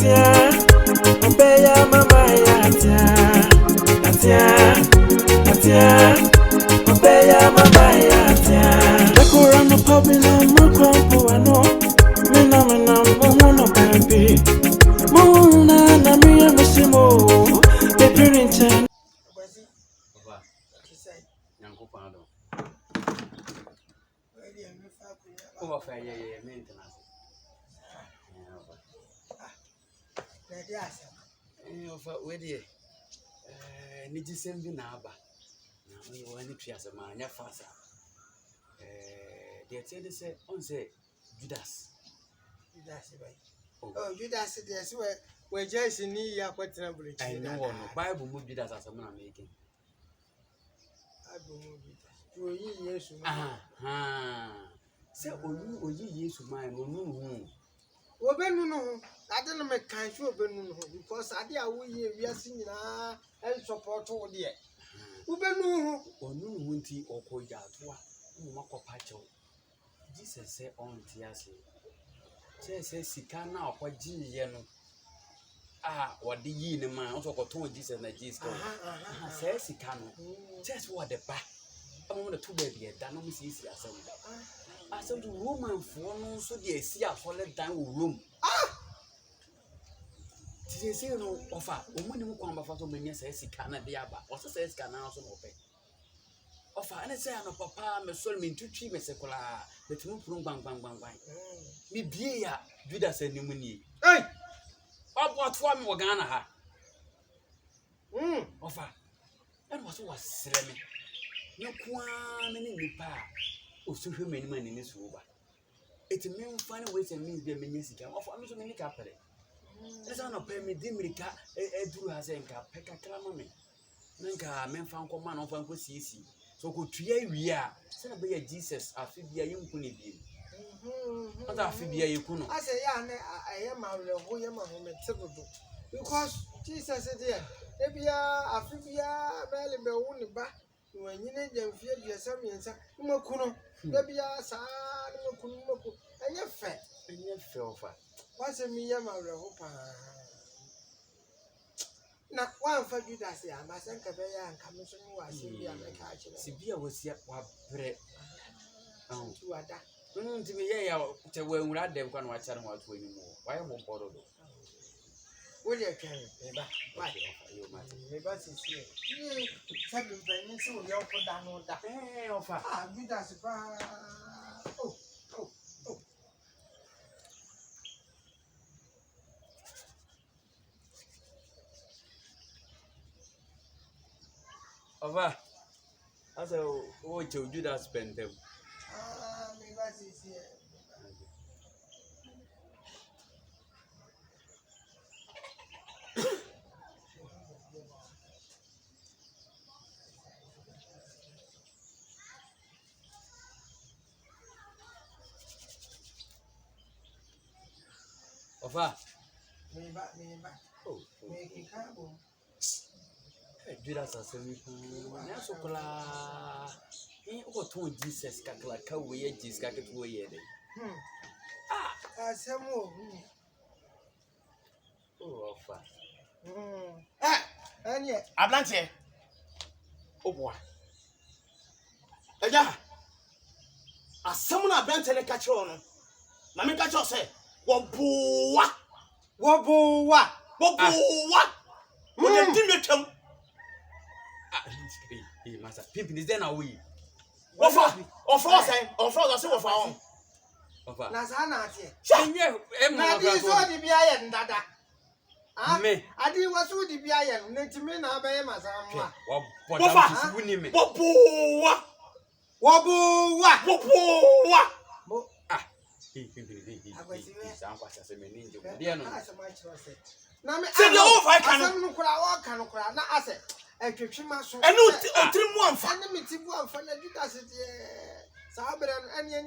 Obeya mama yatia, obeya mama yatia. Dekora no pabina mukrampo ano, mina mono baby. Mona na miya mishimo, Pinpinis. Niji sembi na aba na wani triasa ma nya fasa they say this on say Judas by Judas there so we just ni ya kwatena bridge I know no Bible mu Judas asem na making Bible mu Judas oyi Yesu say oyi Yesu man no hu obenu no ade no me kan so obenu no because ade a wo ye wiase nyina el support wo de obenu onu hu nti okoja atoa mo makopa chew Jesus say on tiase say sika na okoji ye no wode yi ne man so koton Jesus na Jesus ko say sika no just what the back am the two baby da no si asem asem to Roman for no so de asi afole dan wo Rome ti say no offer omuni mu kwamba fa so menya say sika na de aba o say sika na so no pe offer ene say no papa me sol me ntutwi me sekola betemu puru bang me bie ya Judas animu ni obo me wogana ha offer ene was sere me no kwa me ni nipa o so hwe me ni ma ni so ba it mean find ways and means be menya sika offer me so me ni ka pere ene say no pe me di mirika eduru ha say nka pe kakra ma me nka me fa nko ma no fa nko sisi so ko tuya wi a say na be ya Jesus afibia yimku ne bi ota afibia yikuno ase ya ne aye ma reho ye ma ho me tebodo because Jesus said there ebia afibia bele be wo ne ba wanyine jamfie bia samiensa makuno ebia sa ne makuno enye fe ofa wase mi ya ma reho pa na wanfa Judas ya masanka be ya nka me so ni wase bia me ka akire sibia wosia wa bre tuada nti me ya te wanwura dem kwa na wa chare wa to animu wa ye mo bodo do wo le twan me ba yo ma me ba sisi sabi mpani so yo ko da no da ofa Judas pa ofa asa o Judas spend them me ba sisi ofa me ba me ki ka bo Judas asemi na so kala o ton Jesus kakla ka we Jesus ka keto we ye de asemo ofa anye Ablante oboa eja asem na ablante ne ka kire no na me ka kire se woboa wo de dimetwam masa Pinpinis then away offer say ofa na sa na ate enye na di so di bia ye ndada me adi wasu di bia ye no ntimi na abaye masamwa wa boda wuni me woboa mo Pinpinis sanko asase me ninje dia no na me se de over kan asem no kura wa kan kura na ase etwetwema so ene otirimu amfa ane metibu amfa na Judas de saabere ane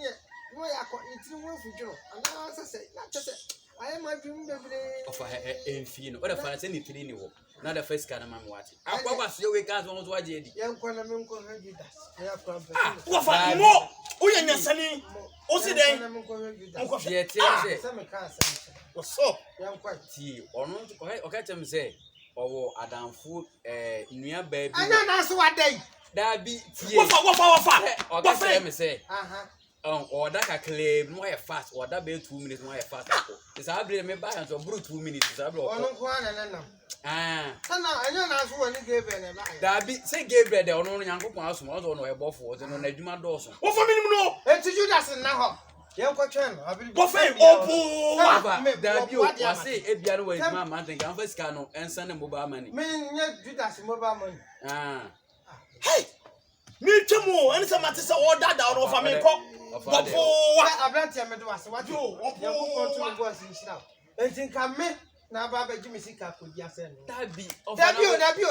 no ya ko itirimu afudwo ana asese na tese aye ma dwum bebre ofa enfie no o da fa se ni tiri ni wo na da first kana mam wati akwa so we gas won so waje edi yankwa na menko ha Judas ya kwa wofa mo uye nyasani o se den menko ha Judas ye tie se se me ka asem What's up? Yam quite. Ti ono okay tell me say owo adamfo nua ba bi. Anya na so wadai. Da bi tie. Wafa. Okay tell me say. Aha. That claim no fast or that be 2 minutes no fast. It's able me buy and so 2 minutes is able. Ono ko ana. Ah. Sana anya na so woni Gabriel na buy. That be say Gabriel de ono nyankopon asom ono no ebofo no na adwuma do so. Wafa minimum no. Enti Judas na ho. Yam ko twen no. Wafa opo. That be o say ebia no we adwuma man think am first car no ensa na mobile money. Me nya Judas mobile money. Hey. Me temo any say matisa order da ono fa me ko. Wapo abrantia me do ase wajo. Yam ko to go asin shira. Enti kan me na ba ba gi me sika ko dia se no. That be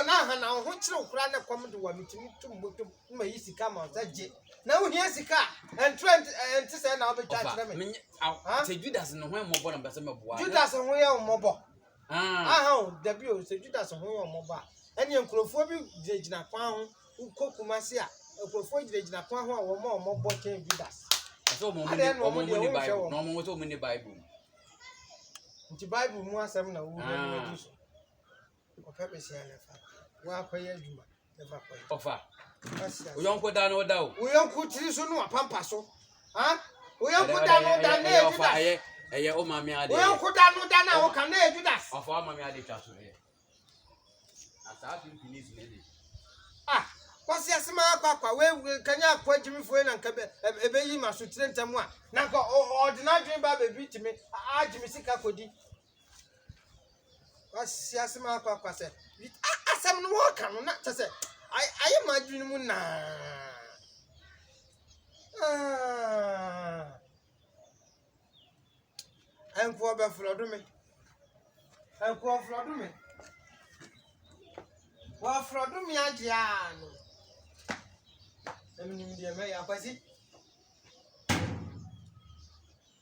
na ha na ho kire okura na kwam do wa mitimi tumbotum ma yi sika ma za je na wo hia sika and trend and say na obetwa kire me say Judas no ho mobo na bese meboa Judas ho ye mobo ah da bi o say Judas ho ye mobo a ene nkrofo bi gina kwan ho kokumase a nkrofo gina kwan ho a wo ma mobo ken Judas so mo ni Bible no mo so mo ni Bible nti Bible mu asem na wo ni so o ka be sia na fa wa akoye adwuma na fa koye ofa uyonko da no da o uyonko tiri so no apampa so ha uyonko da no da na Judas eye o mami ade uyonko da no da na wo ka na Judas ofa mami ade twa so ye asa Pinpinis ne kwasi asema akwa we kanya akwa jimifo na nka ebe yi ma so tire ntamu a na nka ordinary ba bebi timi a jimi sika kodi kwasi asema akwa se asem no wo ka no na tse ayi ma dwene mu na enko be flodo me wa flodo me agya no emi ndi me ya kwasi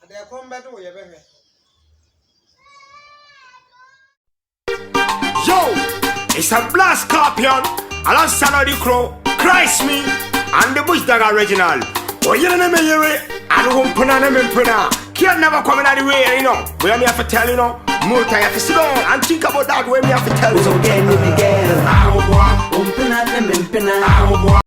ade kombe do ye behwe Yo, it's a blast scorpion alongside the crow, Christ me, and the bush dog original. Oh, you know me, I don't put on them in puna. Can't never come in the way, you know. Where me have to tell you know, more time have to sit down and think about that. Where me have to tell you. So again,